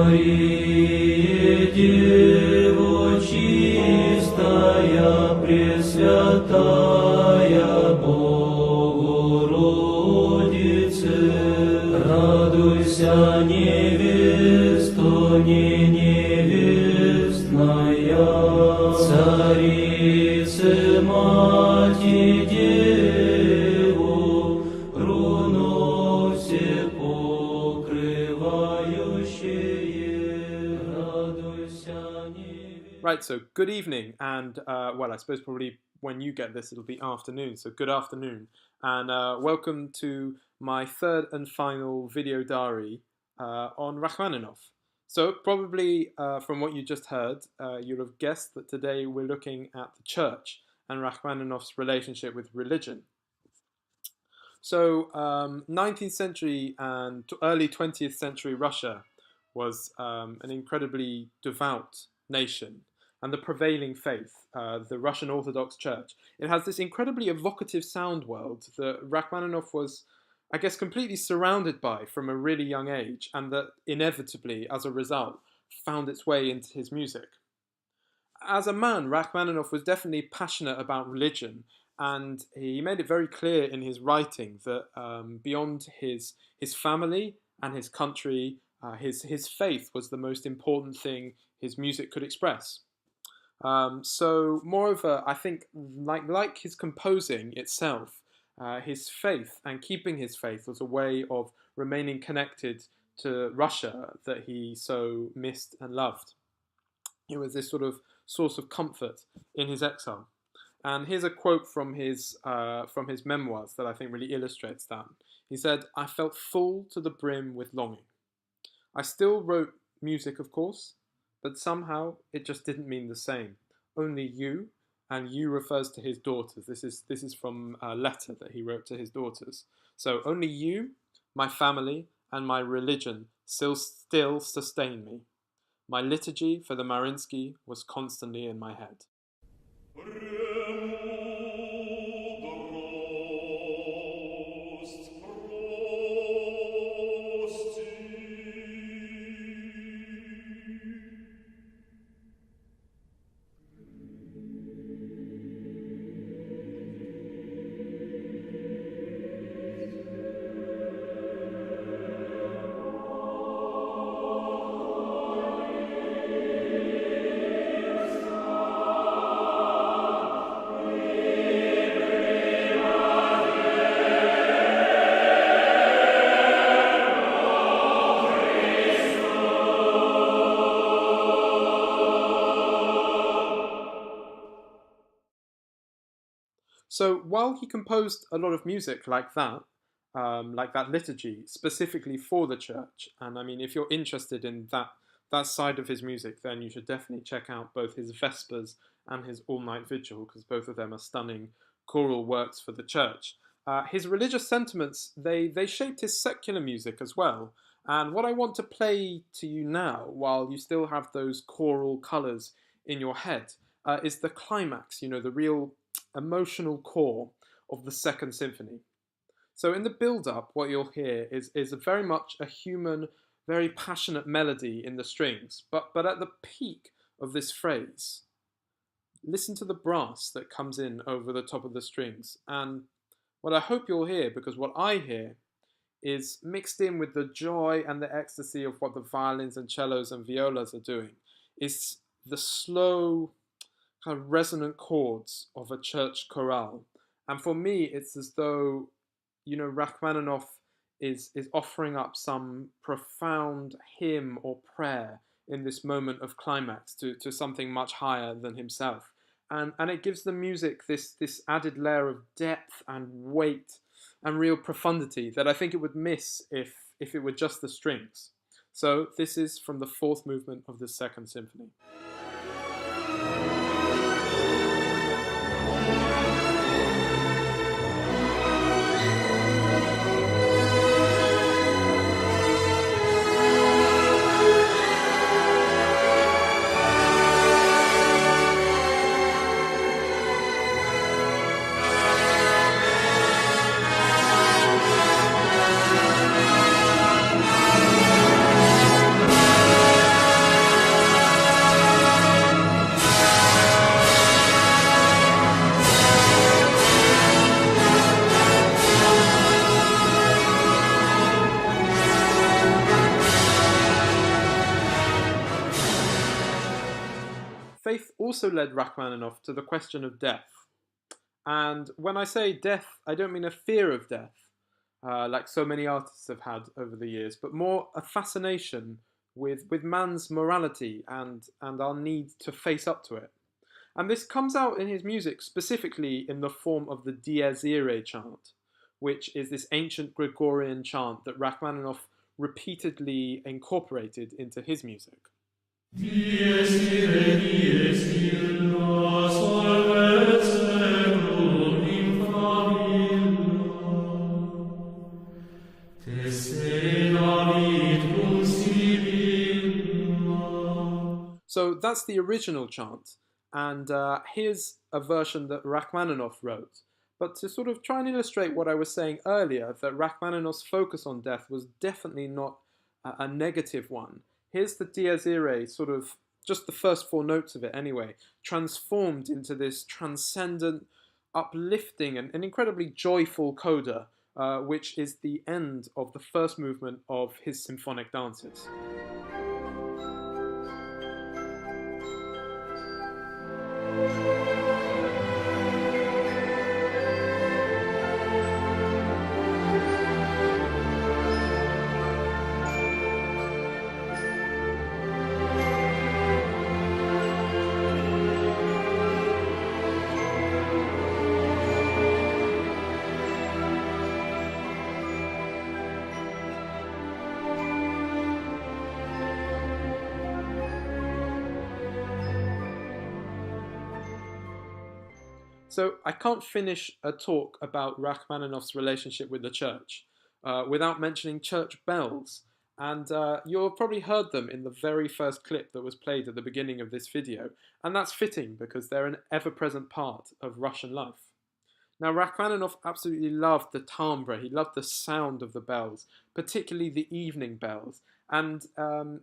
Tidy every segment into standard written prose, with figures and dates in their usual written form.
Мария, Дева чистая, Пресвятая Богородице, радуйся, невесто не невестная, Царице Мати Деву, руно все покрывающее, радуйся, невесто. Right, so good evening, and well, I suppose probably when you get this it'll be afternoon, so good afternoon, and welcome to my third and final video diary on Rachmaninoff. So probably from what you just heard, you'll have guessed that today we're looking at the church and Rachmaninoff's relationship with religion. So 19th century and early 20th century Russia was an incredibly devout nation, and the prevailing faith, the Russian Orthodox Church, it has this incredibly evocative sound world that Rachmaninoff was, I guess, completely surrounded by from a really young age, and that inevitably, as a result, found its way into his music. As a man, Rachmaninoff was definitely passionate about religion, and he made it very clear in his writing that beyond his family and his country, his faith was the most important thing his music could express. So, moreover, I think, like his composing itself, his faith and keeping his faith was a way of remaining connected to Russia that he so missed and loved. It was this sort of source of comfort in his exile. And here's a quote from his memoirs that I think really illustrates that. He said, "I felt full to the brim with longing. I still wrote music, of course, but somehow it just didn't mean the same. Only you," and "you" refers to his daughters. This is from a letter that he wrote to his daughters. So only you, my family, and my religion still sustain me. My liturgy for the Marinsky was constantly in my head. So while he composed a lot of music like that liturgy specifically for the church, and I mean, if you're interested in that side of his music, then you should definitely check out both his Vespers and his All-Night Vigil, because both of them are stunning choral works for the church. His religious sentiments, they shaped his secular music as well. And what I want to play to you now, while you still have those choral colours in your head, is the climax, the real emotional core of the Second Symphony. So in the build-up, what you'll hear is very much a human, very passionate melody in the strings. But at the peak of this phrase, listen to the brass that comes in over the top of the strings. And what I hope you'll hear, because what I hear is mixed in with the joy and the ecstasy of what the violins and cellos and violas are doing, is the slow, kind of resonant chords of a church chorale. And for me, it's as though, Rachmaninoff is offering up some profound hymn or prayer in this moment of climax to something much higher than himself. And it gives the music this added layer of depth and weight and real profundity that I think it would miss if it were just the strings. So this is from the fourth movement of the Second Symphony. also led Rachmaninoff to the question of death. And when I say death, I don't mean a fear of death, like so many artists have had over the years, but more a fascination with man's morality and our need to face up to it. And this comes out in his music, specifically in the form of the Dies Irae chant, which is this ancient Gregorian chant that Rachmaninoff repeatedly incorporated into his music. Dies irae, dies illa, solvet seclum in famiglia, te se David cum Sibylla. So that's the original chant, and here's a version that Rachmaninoff wrote. But to sort of try and illustrate what I was saying earlier, that Rachmaninoff's focus on death was definitely not a negative one. Here's the Dies Irae, sort of just the first four notes of it anyway, transformed into this transcendent, uplifting, and an incredibly joyful coda, which is the end of the first movement of his symphonic dances. So I can't finish a talk about Rachmaninoff's relationship with the church without mentioning church bells. And you've probably heard them in the very first clip that was played at the beginning of this video. And that's fitting because they're an ever-present part of Russian life. Now, Rachmaninoff absolutely loved the timbre. He loved the sound of the bells, particularly the evening bells. And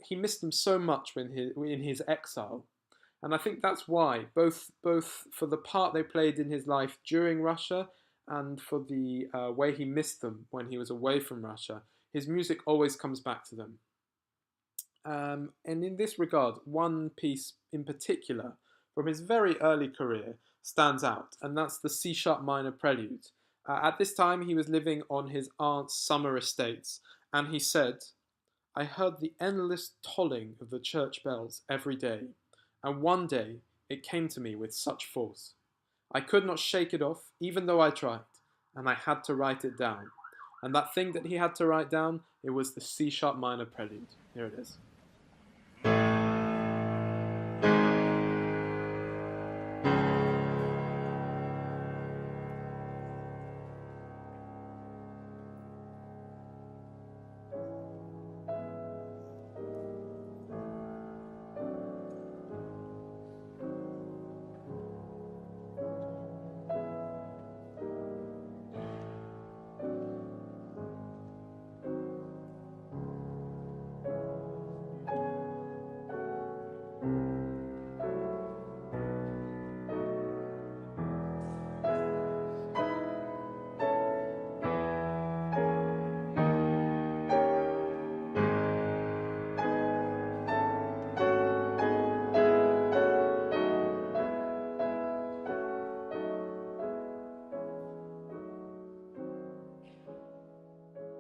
he missed them so much in his exile. And I think that's why, both for the part they played in his life during Russia and for the way he missed them when he was away from Russia, his music always comes back to them. And in this regard, one piece in particular from his very early career stands out, and that's the C-sharp minor prelude. At this time, he was living on his aunt's summer estates, and he said, "I heard the endless tolling of the church bells every day. And one day, it came to me with such force. I could not shake it off, even though I tried, and I had to write it down." And that thing that he had to write down, it was the C-sharp minor prelude. Here it is.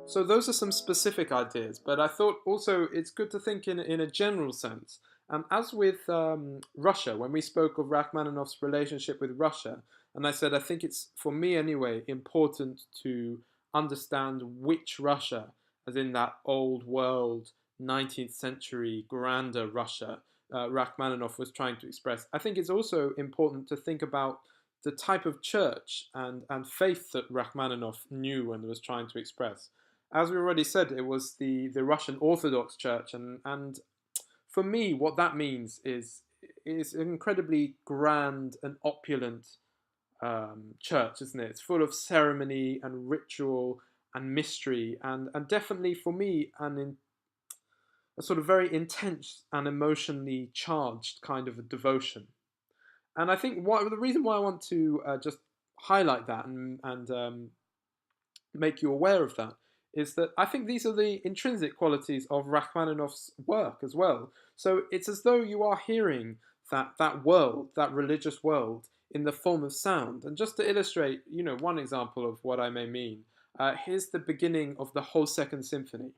So those are some specific ideas, but I thought also it's good to think in a general sense. And as with Russia, when we spoke of Rachmaninoff's relationship with Russia, and I said I think it's, for me anyway, important to understand which Russia, as in that old world, 19th century, grander Russia, Rachmaninoff was trying to express. I think it's also important to think about the type of church and faith that Rachmaninoff knew and was trying to express. As we already said, it was the Russian Orthodox Church, and for me, what that means is an incredibly grand and opulent church, isn't it? It's full of ceremony and ritual and mystery, and definitely for me, a sort of very intense and emotionally charged kind of a devotion. And I think the reason why I want to just highlight that and make you aware of that is that I think these are the intrinsic qualities of Rachmaninoff's work as well. So it's as though you are hearing that world, that religious world, in the form of sound. And just to illustrate, one example of what I may mean, here's the beginning of the whole Second Symphony.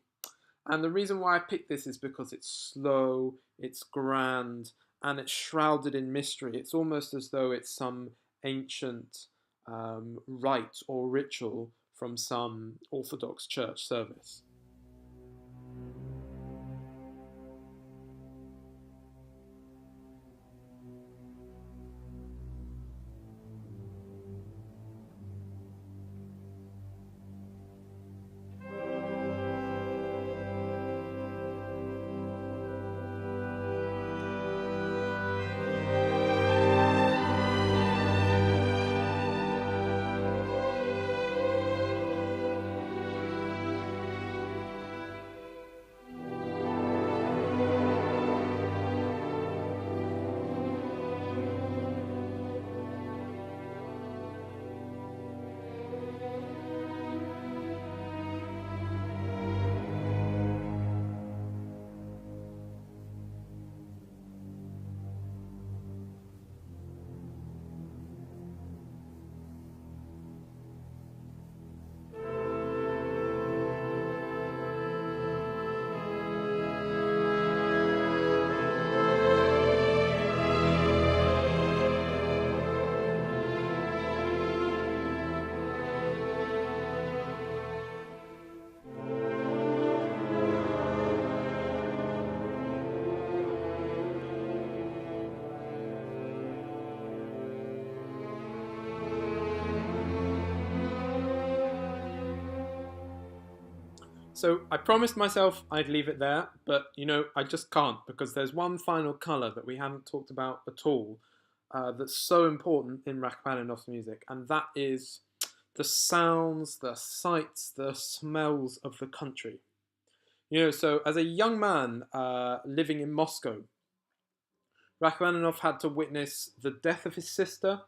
And the reason why I picked this is because it's slow, it's grand, and it's shrouded in mystery. It's almost as though it's some ancient rite or ritual from some Orthodox church service. So I promised myself I'd leave it there, but I just can't, because there's one final colour that we haven't talked about at all that's so important in Rachmaninoff's music, and that is the sounds, the sights, the smells of the country. So as a young man living in Moscow, Rachmaninoff had to witness the death of his sister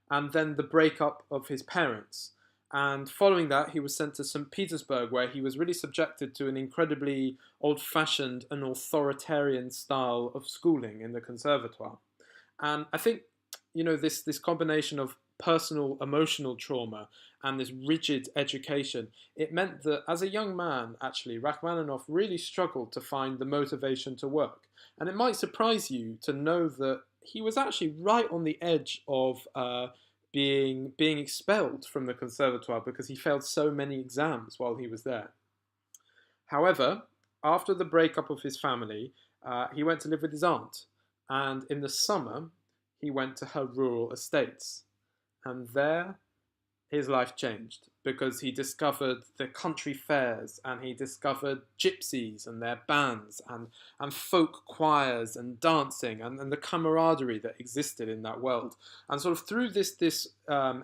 and then the breakup of his parents. And following that, he was sent to St. Petersburg, where he was really subjected to an incredibly old-fashioned and authoritarian style of schooling in the conservatoire. And I think, this combination of personal emotional trauma and this rigid education, it meant that as a young man, actually, Rachmaninoff really struggled to find the motivation to work. And it might surprise you to know that he was actually right on the edge of being expelled from the conservatoire because he failed so many exams while he was there. However, after the breakup of his family, he went to live with his aunt, and in the summer he went to her rural estates, and there his life changed because he discovered the country fairs, and he discovered gypsies and their bands, and folk choirs and dancing, and the camaraderie that existed in that world. And sort of through this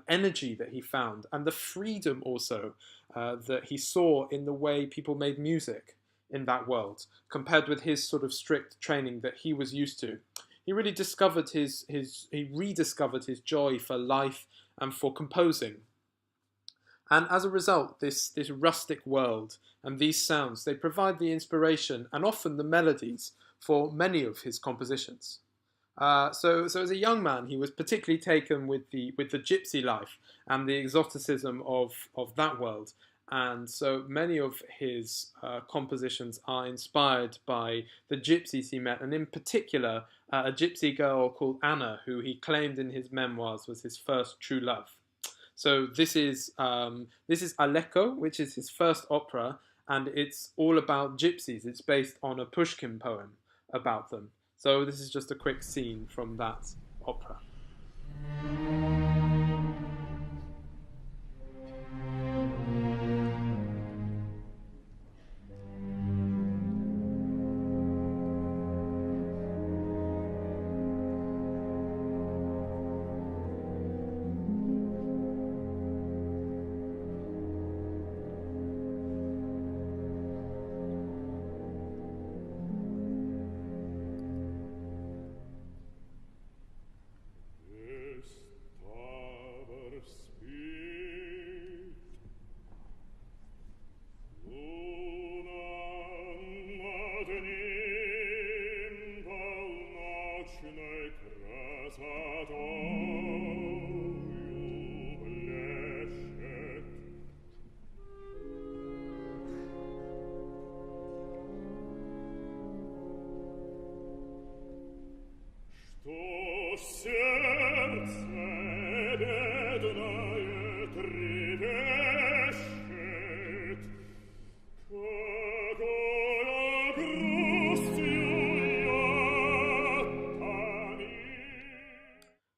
energy that he found, and the freedom also that he saw in the way people made music in that world, compared with his sort of strict training that he was used to, he really discovered he rediscovered his joy for life and for composing. And as a result, this rustic world and these sounds, they provide the inspiration and often the melodies for many of his compositions. So as a young man, he was particularly taken with the gypsy life and the exoticism of that world. And so many of his compositions are inspired by the gypsies he met, and in particular, a gypsy girl called Anna, who he claimed in his memoirs was his first true love. So this is Aleko, which is his first opera, and it's all about gypsies. It's based on a Pushkin poem about them. So this is just a quick scene from that opera.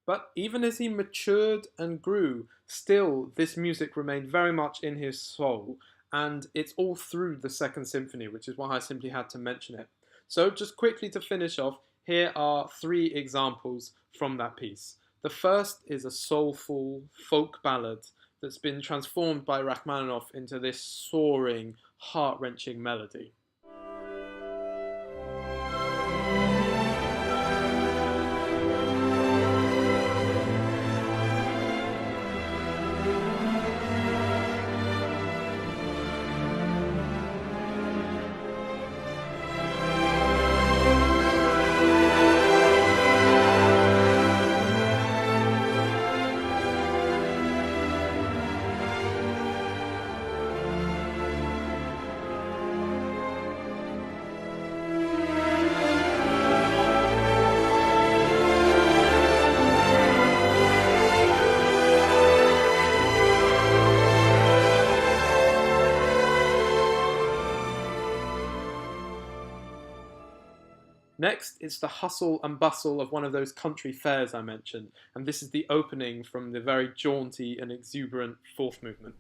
But even as he matured and grew, still this music remained very much in his soul, and it's all through the Second Symphony, which is why I simply had to mention it. So just quickly to finish off, here are three examples from that piece. The first is a soulful folk ballad that's been transformed by Rachmaninoff into this soaring, heart-wrenching melody. Next, it's the hustle and bustle of one of those country fairs I mentioned, and this is the opening from the very jaunty and exuberant fourth movement.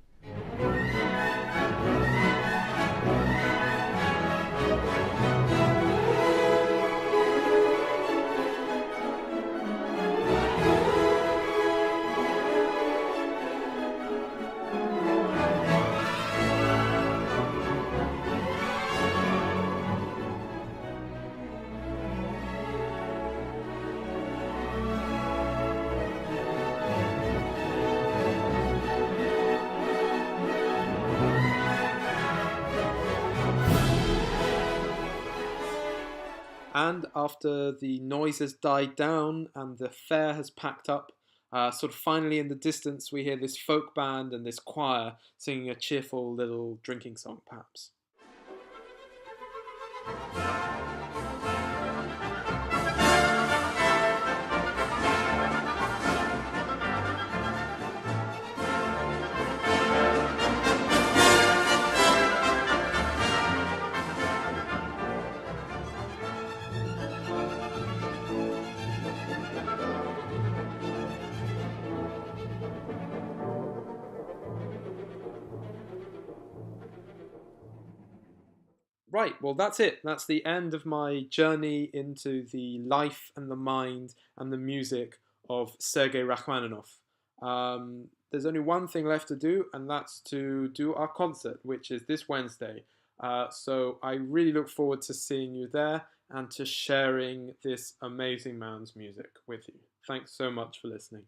And after the noise has died down and the fair has packed up, sort of finally in the distance we hear this folk band and this choir singing a cheerful little drinking song, perhaps. Right, well, that's it. That's the end of my journey into the life and the mind and the music of Sergei Rachmaninoff. There's only one thing left to do, and that's to do our concert, which is this Wednesday. So I really look forward to seeing you there and to sharing this amazing man's music with you. Thanks so much for listening.